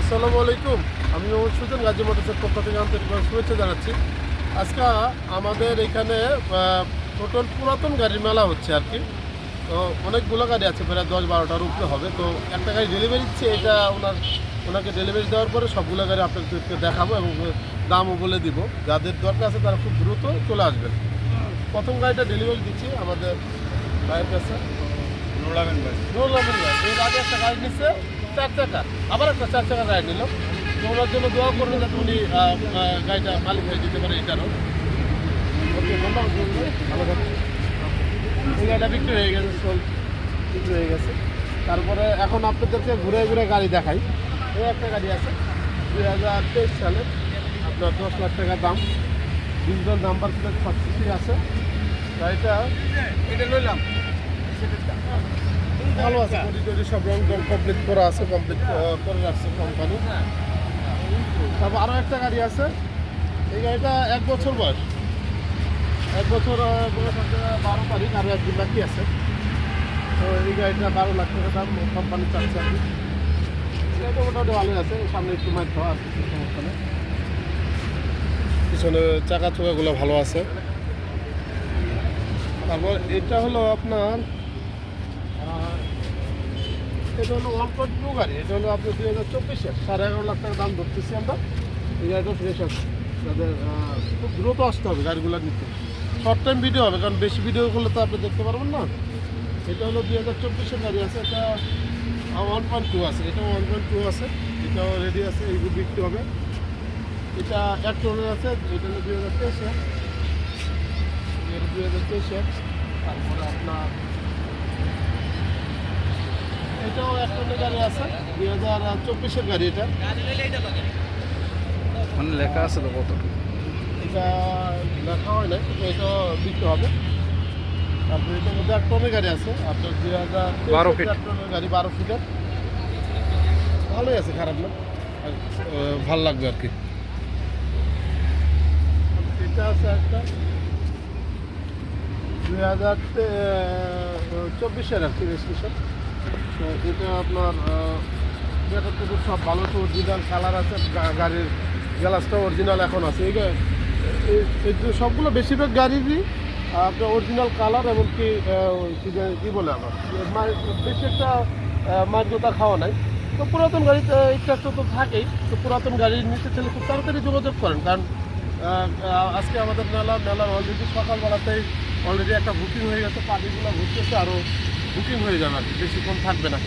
আসসালামু আলাইকুম। আমি মোহাম্মদ সুজন, গাজী মোটরসের পক্ষ থেকে আন্তরিকভাবে শুভেচ্ছা জানাচ্ছি। আজকে আমাদের এখানে টোটাল পুরাতন গাড়ির মেলা হচ্ছে আর কি। তো অনেকগুলো গাড়ি আছে, প্রায় 10-12টার উপরে হবে। তো একটা গাড়ি ডেলিভারি দিচ্ছে, এটা ওনাকে ডেলিভারি দেওয়ার পরে সবগুলো গাড়ি আপনাদেরকে দেখাবো এবং দামও বলে দিব। যাদের দরকার আছে তারা খুব দ্রুত চলে আসবেন। প্রথম গাড়িটা ডেলিভারি দিচ্ছি আমাদের ভাইয়ের কাছে, নুরুল আমিন ভাই। এর আগে একটা গাড়ি নিচ্ছে 4 চাকা, আবার একটা 4 চাকা গাড়ি নিল। তো ওনার জন্য দোয়া করবেন যাতে উনি গাড়িটা মালিক হয়ে দিতে পারে এটারও। ওকে, ধন্যবাদ। ভালো থাকবেন। এই গাড়িটা বিক্রি হয়ে গেছে, বিক্রি হয়ে গেছে। তারপরে এখন আপনাদেরকে ঘুরে ঘুরে গাড়ি দেখাই। এই একটা গাড়ি আছে 2023 সালে, আপনার 10 লাখ টাকা দাম, ডিজিটাল নাম্বার প্লেট সব কিছুই আছে। গাড়িটা এটা নিলাম, ভালো আছে, বডি সব রং কমপ্লিট করা আছে, কমপ্লিট করে রাখছে কোম্পানি। তারপর আরও একটা গাড়ি আছে, এই গাড়িটা 1 বছর বয়স, 1 বছর বয়স আছে, 12 তারিখ, আরও একদিন বাকি আছে। তো এই গাড়িটা 12 লাখ টাকা দাম, কোম্পানি চাচ্ছে আর কি। এটা মোটামুটি ভালোই আছে, সামনে একটু মাইট খাওয়া আছে, সমস্যা নেই। পিছনে চাকা চোকাগুলো ভালো আছে। তারপর এটা হলো আপনার এটা হলো 1.2 গাড়ি, এটা হলো আপনার 2024-এর 11.5 লাখ টাকা দাম ধরতেছি আমরা। এই গাড়িটা ফ্রেশ আছে, তাদের খুব দ্রুত আসতে হবে গাড়িগুলো নিতে। শর্ট টাইম ভিডিও হবে, কারণ বেশি ভিডিও করলে তো আপনি দেখতে পারবেন না। এটা হলো 2024-এর গাড়ি আছে, এটা 1.2 আছে, এটা 1.2 আছে, এটাও রেডি আছে, এইগুলো বিক্রি হবে। এটা 1 টনের আছে, এটা হলো 2023-এর, 2023-এর। তারপরে আপনার এটাও 1 টনের গাড়ি আছে, 2024-এর গাড়ি। এটা মানে লেখা আছে তো কত? এটা লেখা হয় না, কিন্তু এটা বিক্রি হবে। তারপরে এটার মধ্যে 1 টনের গাড়ি আছে, আপনার 12 ফিট 1 টনের গাড়ি, 12 ফিটের, ভালোই আছে, খারাপ না, ভাল লাগবে আর কি। এটা আছে একটা 2024-এর আর কি রেজিস্ট্রেশন। তো এটা আপনার ব্যাটার টুকুর সব ভালো, তো অরিজিনাল কালার আছে, গাড়ির গ্লাসটা অরিজিনাল এখন আছে। এই সবগুলো বেশিরভাগ গাড়িরই আপনার অরিজিনাল কালার, এমনকি কী বলে আবার বেশি একটা মান্যতা খাওয়া নাই। তো পুরাতন গাড়িতে একটু একটু তো থাকেই। তো পুরাতন গাড়ি নিতে চাইলে খুব তাড়াতাড়ি যোগাযোগ করেন, কারণ আজকে আমাদের মেলার অলরেডি সকালবেলাতেই একটা বুকিং হয়ে গেছে, পার্টিগুলো ঘুরতেছে, আরও বুকিং হয়ে যাবে আর কি, বেশিক্ষণ থাকবে না।